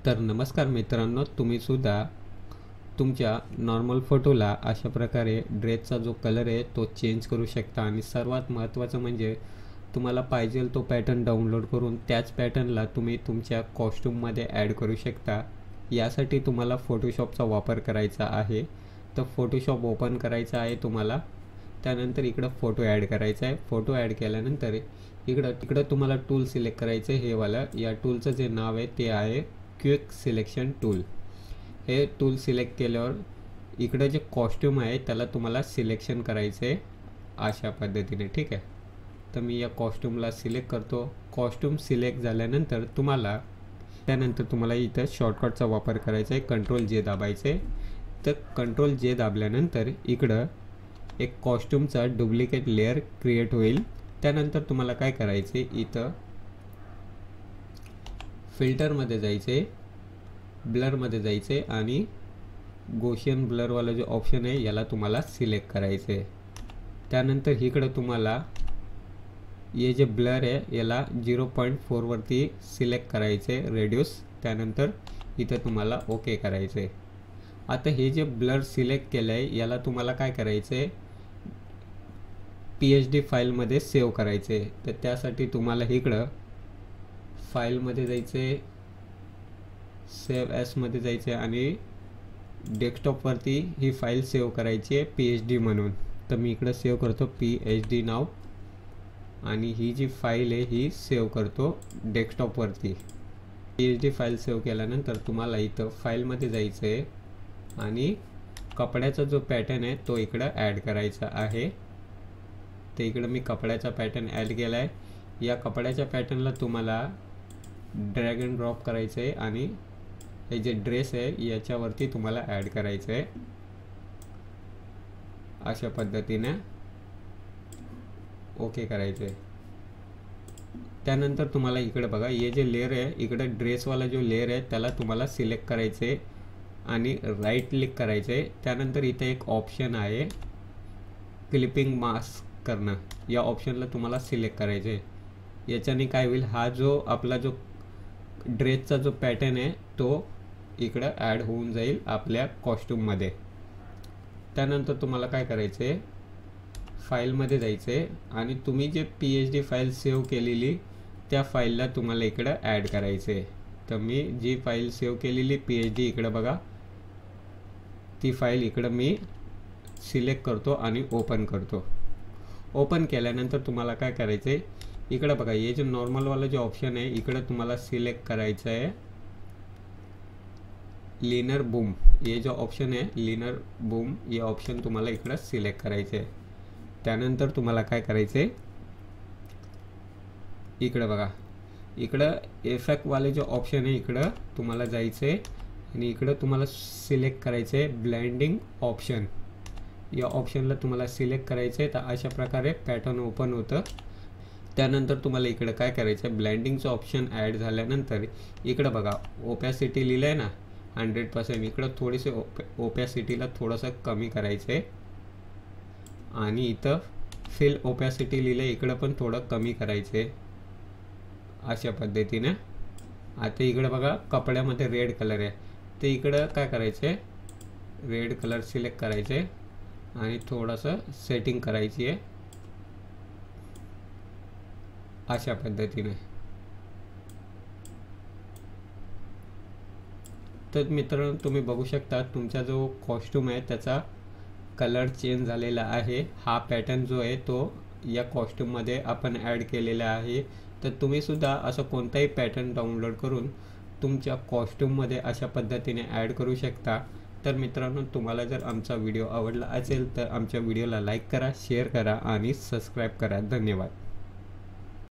तर नमस्कार मित्रांनो, तुम्ही सुद्धा तुमच्या नॉर्मल फोटोला अशा प्रकारे ड्रेसचा जो कलर आहे तो चेंज करू शकता आणि सर्वात महत्त्वाचं म्हणजे तुम्हाला पाहिजे तो पॅटर्न डाउनलोड करून त्याच पॅटर्नला तुम्ही तुमच्या कॉस्ट्यूममध्ये ॲड करू शकता। यासाठी तुम्हाला फोटोशॉपचा वापर करायचा आहे। तर फोटोशॉप ओपन करायचा आहे तुम्हाला, त्यानंतर इकडं फोटो ॲड करायचा आहे। फोटो ॲड केल्यानंतर इकडं तुम्हाला टूल सिलेक्ट करायचं आहे। हे वाला या टूलचं जे नाव आहे ते आहे क्विक सिलेक्शन टूल। हे टूल सिलेक्ट केल्यावर इकडे जे कॉस्ट्यूम आहे त्याला तुम्हाला सिलेक्शन करायचं आहे अशा पद्धतीने, ठीक आहे। तर मी या कॉस्ट्यूमला सिलेक्ट करतो। कॉस्ट्यूम सिलेक्ट झाल्यानंतर तुम्हाला इथं शॉर्टकटचा वापर करायचा आहे, कंट्रोल जे दाबायचे। तर कंट्रोल जे दाबल्यानंतर इकडं एक कॉस्ट्यूमचा डुप्लिकेट लेयर क्रिएट होईल। त्यानंतर तुम्हाला काय करायचे, इथं फिल्टरमध्ये जायचे, ब्लरमध्ये जायचे आणि गोशियन ब्लरवाला जो ऑप्शन आहे याला तुम्हाला सिलेक्ट करायचे। त्यानंतर इकडं तुम्हाला ये जे ब्लर आहे याला 0.4 वरती सिलेक्ट करायचे रेडियस। त्यानंतर इथं तुम्हाला ओके करायचे। आता हे जे ब्लर सिलेक्ट केलं आहे याला तुम्हाला काय करायचे, PSD फाईलमध्ये सेव्ह करायचे। तर त्यासाठी तुम्हाला इकडं फाईलमध्ये जायचे, सेव्ह ॲजमध्ये जायचे आणि डेस्कटॉपवरती ही फाईल सेव्ह करायची आहे PSD म्हणून। तर मी इकडं सेव्ह करतो PSD नाव आणि ही जी फाईल आहे ही सेव्ह करतो डेस्कटॉपवरती। PSD फाईल सेव्ह केल्यानंतर तुम्हाला इथं फाईलमध्ये जायचं आहे आणि कपड्याचा जो पॅटर्न आहे तो इकडं ॲड करायचा आहे। तर इकडं मी कपड्याचा पॅटर्न ॲड केला आहे। या कपड्याच्या पॅटर्नला तुम्हाला ड्रॅग अँड ड्रॉप करायचं आहे आणि हे जे ड्रेस आहे याच्यावरती तुम्हाला ॲड करायचं आहे अशा पद्धतीने ओके करायचं आहे। त्यानंतर तुम्हाला इकडे बघा, हे जे लेयर आहे इकडे ड्रेसवाला जो लेयर आहे त्याला तुम्हाला सिलेक्ट करायचं आहे आणि राईट क्लिक करायचं आहे। त्यानंतर इथे एक ऑप्शन आहे क्लिपिंग मास्क करणं, या ऑप्शनला तुम्हाला सिलेक्ट करायचं आहे। याच्याने काय होईल, हा जो आपला जो ड्रेसचा जो पॅटर्न आहे तो इकडं ॲड होऊन जाईल आपल्या कॉस्ट्यूममध्ये। त्यानंतर तुम्हाला काय करायचं आहे, फाईलमध्ये जायचं आहे आणि तुम्ही जे PSD फाईल सेव्ह केलेली त्या फाईलला तुम्हाला इकडं ॲड करायचं आहे। तर मी जी फाईल सेव्ह केलेली PSD इकडं बघा, ती फाईल इकडं मी सिलेक्ट करतो आणि ओपन करतो। ओपन केल्यानंतर तुम्हाला काय करायचं आहे, इकडं बघा हे जे नॉर्मलवाला जो ऑप्शन आहे इकडं तुम्हाला सिलेक्ट करायचं आहे लिनर बूम। ये जो ऑप्शन आहे लिनर बूम, ये ऑप्शन तुम्हाला इकडं सिलेक्ट करायचे आहे। त्यानंतर तुम्हाला काय करायचं आहे, इकडं बघा इकडं इफेक्टवाले जो ऑप्शन आहे इकडं तुम्हाला जायचं आहे आणि इकडं तुम्हाला सिलेक्ट करायचं आहे ब्लेंडिंग ऑप्शन। या ऑप्शनला तुम्हाला सिलेक्ट करायचं आहे। तर अशा प्रकारे पॅटर्न ओपन होतं। त्यानंतर तुम्हाला इकडं काय करायचं आहे, ब्लेंडिंगचं ऑप्शन ॲड झाल्यानंतर इकडं बघा ओपॅसिटी लिहिलं आहे ना 100%, इकडं थोडीसे ओपॅसिटीला थोडंसं कमी करायचं आहे आणि इथं फिल ओपॅसिटी लिहिलं आहे इकडं पण थोडं कमी करायचं आहे अशा पद्धतीने। आता इकडं बघा कपड्यामध्ये रेड कलर आहे, ते इकडं काय करायचं आहे, रेड कलर सिलेक्ट करायचं आहे आणि थोडंसं सेटिंग करायची आहे अशा पद्धतीने। तर मित्रांनो तुम्ही बघू शकता तुमचा जो कॉस्ट्यूम आहे त्याचा कलर चेंज झालेला आहे। हा पॅटर्न जो आहे तो या कॉस्ट्यूममध्ये आपण ॲड केलेला आहे। तर तुम्ही सुद्धा असं कोणताही पॅटर्न डाउनलोड करून तुमच्या कॉस्ट्यूममध्ये अशा पद्धतीने ॲड करू शकता। तर मित्रांनो तुम्हाला जर आमचा व्हिडिओ आवडला असेल तर आमच्या व्हिडिओला लाईक करा, शेअर करा आणि सबस्क्राईब करा। धन्यवाद।